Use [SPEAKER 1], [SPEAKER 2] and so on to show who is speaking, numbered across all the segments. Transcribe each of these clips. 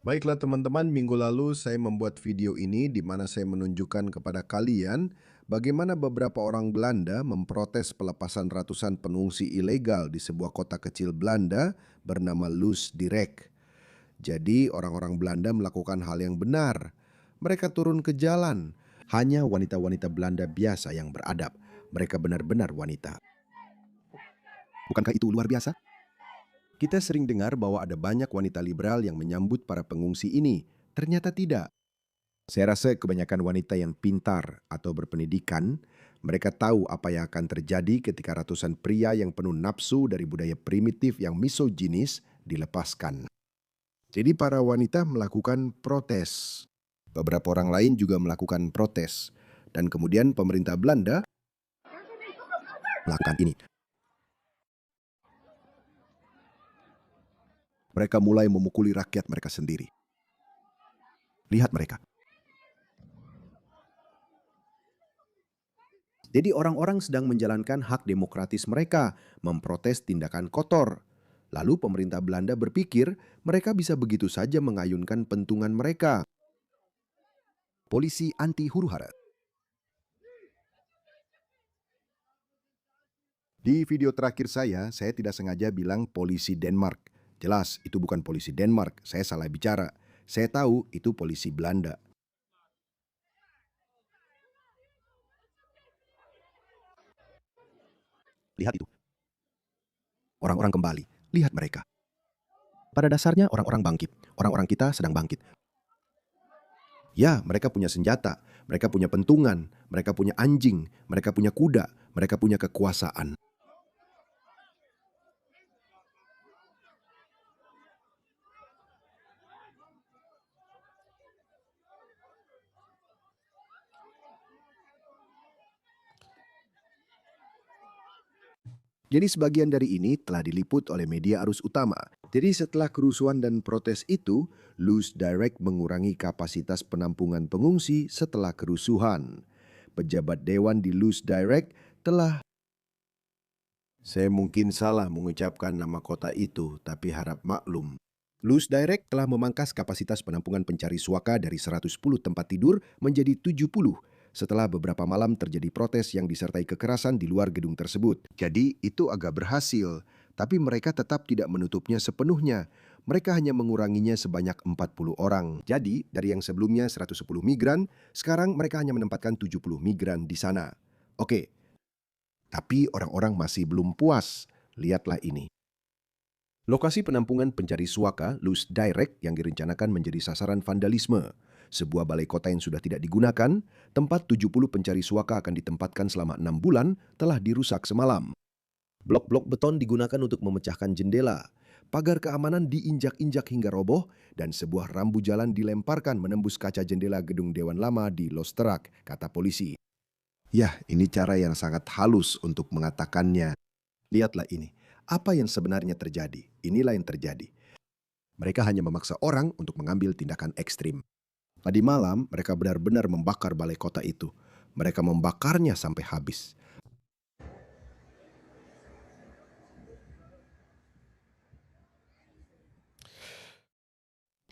[SPEAKER 1] Baiklah teman-teman, minggu lalu saya membuat video ini di mana saya menunjukkan kepada kalian bagaimana beberapa orang Belanda memprotes pelepasan ratusan pengungsi ilegal di sebuah kota kecil Belanda bernama Loosdrecht. Jadi orang-orang Belanda melakukan hal yang benar. Mereka turun ke jalan. Hanya wanita-wanita Belanda biasa yang beradab. Mereka benar-benar wanita. Bukankah itu luar biasa? Kita sering dengar bahwa ada banyak wanita liberal yang menyambut para pengungsi ini. Ternyata tidak. Saya rasa kebanyakan wanita yang pintar atau berpendidikan, mereka tahu apa yang akan terjadi ketika ratusan pria yang penuh nafsu dari budaya primitif yang misoginis dilepaskan. Jadi para wanita melakukan protes. Beberapa orang lain juga melakukan protes. Dan kemudian pemerintah Belanda melakukan ini. Mereka mulai memukuli rakyat mereka sendiri. Lihat mereka. Jadi orang-orang sedang menjalankan hak demokratis mereka, memprotes tindakan kotor. Lalu pemerintah Belanda berpikir mereka bisa begitu saja mengayunkan pentungan mereka. Polisi anti huru-hara. Di video terakhir saya tidak sengaja bilang polisi Denmark. Jelas, itu bukan polisi Denmark, saya salah bicara. Saya tahu itu polisi Belanda. Lihat itu. Orang-orang kembali, lihat mereka. Pada dasarnya orang-orang bangkit. Orang-orang kita sedang bangkit. Ya, mereka punya senjata, mereka punya pentungan, mereka punya anjing, mereka punya kuda, mereka punya kekuasaan. Jadi sebagian dari ini telah diliput oleh media arus utama. Jadi setelah kerusuhan dan protes itu, Loosdrecht mengurangi kapasitas penampungan pengungsi setelah kerusuhan. Pejabat dewan di Loosdrecht telah... Saya mungkin salah mengucapkan nama kota itu, tapi harap maklum. Loosdrecht telah memangkas kapasitas penampungan pencari suaka dari 110 tempat tidur menjadi 70 setelah beberapa malam terjadi protes yang disertai kekerasan di luar gedung tersebut. Jadi itu agak berhasil, tapi mereka tetap tidak menutupnya sepenuhnya. Mereka hanya menguranginya sebanyak 40 orang. Jadi dari yang sebelumnya 110 migran, sekarang mereka hanya menempatkan 70 migran di sana. Oke, tapi orang-orang masih belum puas. Lihatlah ini. Lokasi penampungan pencari suaka, Loosdrecht, yang direncanakan menjadi sasaran vandalisme. Sebuah balai kota yang sudah tidak digunakan, tempat 70 pencari suaka akan ditempatkan selama 6 bulan, telah dirusak semalam. Blok-blok beton digunakan untuk memecahkan jendela. Pagar keamanan diinjak-injak hingga roboh, dan sebuah rambu jalan dilemparkan menembus kaca jendela gedung Dewan Lama di Loosdrecht, kata polisi. Yah, ini cara yang sangat halus untuk mengatakannya. Lihatlah ini. Apa yang sebenarnya terjadi? Inilah yang terjadi. Mereka hanya memaksa orang untuk mengambil tindakan ekstrim. Tadi malam, mereka benar-benar membakar balai kota itu. Mereka membakarnya sampai habis.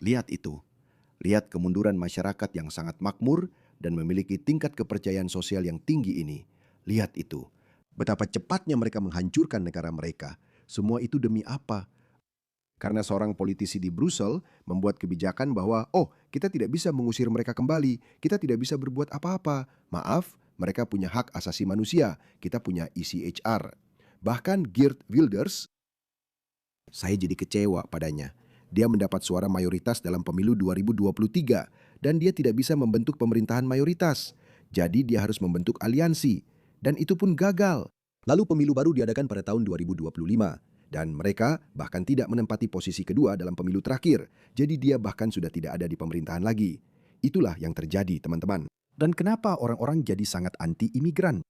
[SPEAKER 1] Lihat itu. Lihat kemunduran masyarakat yang sangat makmur dan memiliki tingkat kepercayaan sosial yang tinggi ini. Lihat itu. Betapa cepatnya mereka menghancurkan negara mereka. Semua itu demi apa? Karena seorang politisi di Brussel membuat kebijakan bahwa, oh, kita tidak bisa mengusir mereka kembali, kita tidak bisa berbuat apa-apa. Maaf, mereka punya hak asasi manusia, kita punya ECHR. Bahkan Geert Wilders, saya jadi kecewa padanya. Dia mendapat suara mayoritas dalam pemilu 2023 dan dia tidak bisa membentuk pemerintahan mayoritas. Jadi dia harus membentuk aliansi dan itu pun gagal. Lalu pemilu baru diadakan pada tahun 2025 dan mereka bahkan tidak menempati posisi kedua dalam pemilu terakhir. Jadi dia bahkan sudah tidak ada di pemerintahan lagi. Itulah yang terjadi, teman-teman. Dan kenapa orang-orang jadi sangat anti-imigran?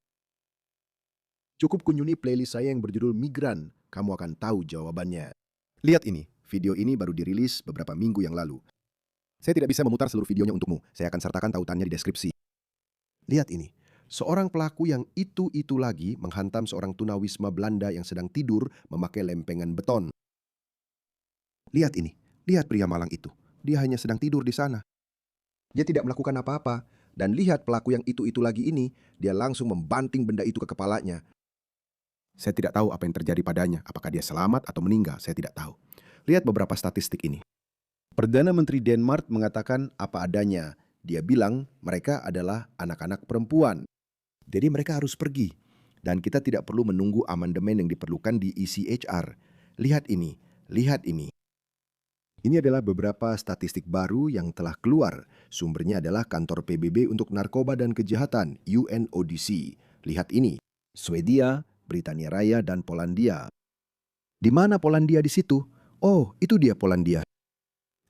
[SPEAKER 1] Cukup kunjungi playlist saya yang berjudul Migran. Kamu akan tahu jawabannya. Lihat ini, video ini baru dirilis beberapa minggu yang lalu. Saya tidak bisa memutar seluruh videonya untukmu. Saya akan sertakan tautannya di deskripsi. Lihat ini, seorang pelaku yang itu lagi menghantam seorang tunawisma Belanda yang sedang tidur memakai lempengan beton. Lihat ini, lihat pria malang itu. dia hanya sedang tidur di sana. Dia tidak melakukan apa-apa. Dan lihat pelaku yang itu lagi ini, dia langsung membanting benda itu ke kepalanya. Saya tidak tahu apa yang terjadi padanya, apakah dia selamat atau meninggal, saya tidak tahu. Lihat beberapa statistik ini. Perdana Menteri Denmark mengatakan apa adanya. Dia bilang mereka adalah anak-anak perempuan. Jadi mereka harus pergi. Dan kita tidak perlu menunggu amandemen yang diperlukan di ECHR. Lihat ini, lihat ini. Ini adalah beberapa statistik baru yang telah keluar. Sumbernya adalah Kantor PBB untuk Narkoba dan Kejahatan, UNODC. Lihat ini, Swedia, Britania Raya, dan Polandia. Di mana Polandia di situ? Oh, itu dia Polandia.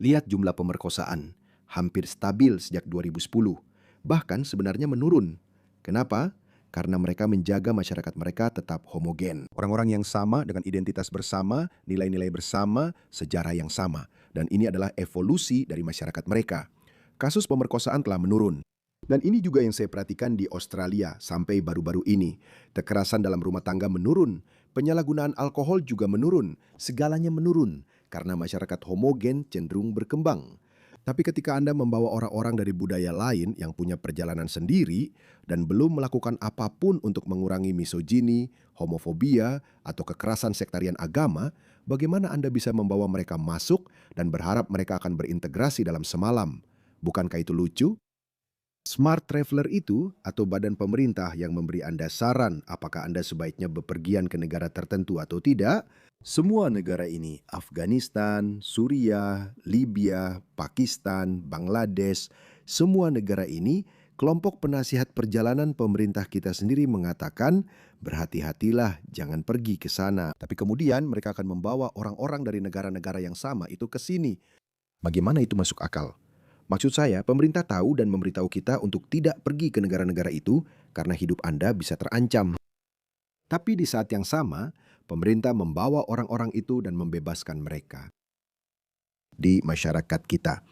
[SPEAKER 1] Lihat jumlah pemerkosaan, hampir stabil sejak 2010. Bahkan sebenarnya menurun. Kenapa? Karena mereka menjaga masyarakat mereka tetap homogen. Orang-orang yang sama dengan identitas bersama, nilai-nilai bersama, sejarah yang sama. Dan ini adalah evolusi dari masyarakat mereka. Kasus pemerkosaan telah menurun. Dan ini juga yang saya perhatikan di Australia sampai baru-baru ini. Kekerasan dalam rumah tangga menurun. Penyalahgunaan alkohol juga menurun. Segalanya menurun karena masyarakat homogen cenderung berkembang. Tapi ketika Anda membawa orang-orang dari budaya lain yang punya perjalanan sendiri dan belum melakukan apapun untuk mengurangi misogini, homofobia, atau kekerasan sektarian agama, bagaimana Anda bisa membawa mereka masuk dan berharap mereka akan berintegrasi dalam semalam? Bukankah itu lucu? Smart Traveler itu atau badan pemerintah yang memberi Anda saran apakah Anda sebaiknya bepergian ke negara tertentu atau tidak, semua negara ini, Afghanistan, Suriah, Libya, Pakistan, Bangladesh, semua negara ini, kelompok penasihat perjalanan pemerintah kita sendiri mengatakan, berhati-hatilah, jangan pergi ke sana. Tapi kemudian mereka akan membawa orang-orang dari negara-negara yang sama itu ke sini. Bagaimana itu masuk akal? Maksud saya, pemerintah tahu dan memberitahu kita untuk tidak pergi ke negara-negara itu karena hidup Anda bisa terancam. Tapi di saat yang sama, pemerintah membawa orang-orang itu dan membebaskan mereka di masyarakat kita.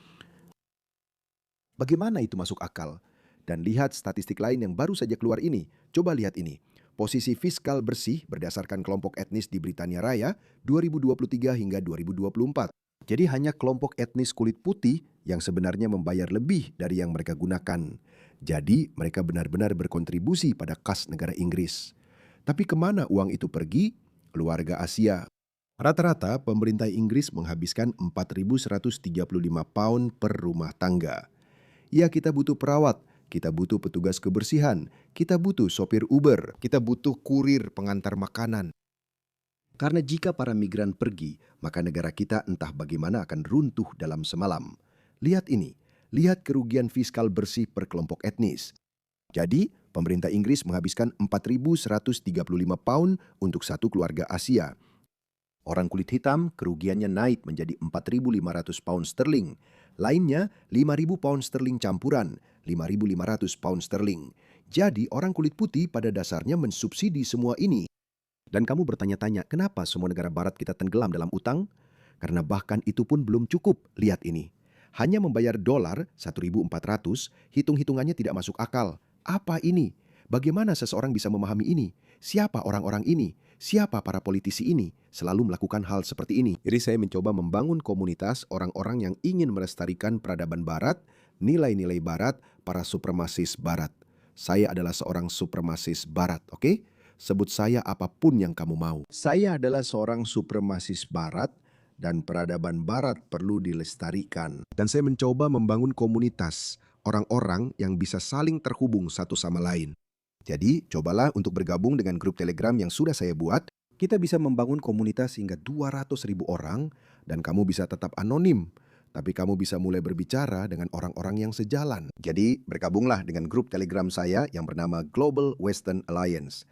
[SPEAKER 1] Bagaimana itu masuk akal? Dan lihat statistik lain yang baru saja keluar ini. Coba lihat ini. Posisi fiskal bersih berdasarkan kelompok etnis di Britania Raya 2023 hingga 2024. Jadi hanya kelompok etnis kulit putih yang sebenarnya membayar lebih dari yang mereka gunakan. Jadi mereka benar-benar berkontribusi pada kas negara Inggris. Tapi kemana uang itu pergi? Keluarga Asia. Rata-rata pemerintah Inggris menghabiskan 4.135 pound per rumah tangga. Ya, kita butuh perawat, kita butuh petugas kebersihan, kita butuh sopir Uber, kita butuh kurir pengantar makanan. Karena jika para migran pergi, maka negara kita entah bagaimana akan runtuh dalam semalam. Lihat ini, lihat kerugian fiskal bersih per kelompok etnis. Jadi, pemerintah Inggris menghabiskan 4.135 pound untuk satu keluarga Asia. Orang kulit hitam kerugiannya naik menjadi 4.500 pound sterling. Lainnya 5.000 pound sterling campuran, 5.500 pound sterling. Jadi orang kulit putih pada dasarnya mensubsidi semua ini. Dan kamu bertanya-tanya, kenapa semua negara barat kita tenggelam dalam utang? Karena bahkan itu pun belum cukup. Lihat ini. Hanya membayar dolar 1.400, hitung-hitungannya tidak masuk akal. Apa ini? Bagaimana seseorang bisa memahami ini? Siapa orang-orang ini? Siapa para politisi ini? Selalu melakukan hal seperti ini. Jadi saya mencoba membangun komunitas orang-orang yang ingin melestarikan peradaban barat, nilai-nilai barat, para supremasis barat. Saya adalah seorang supremasis barat, oke? Sebut saya apapun yang kamu mau. Saya adalah seorang supremasis barat dan peradaban barat perlu dilestarikan. Dan saya mencoba membangun komunitas orang-orang yang bisa saling terhubung satu sama lain. Jadi, cobalah untuk bergabung dengan grup Telegram yang sudah saya buat. Kita bisa membangun komunitas hingga 200.000 orang dan kamu bisa tetap anonim. Tapi kamu bisa mulai berbicara dengan orang-orang yang sejalan. Jadi, bergabunglah dengan grup Telegram saya yang bernama Global Western Alliance.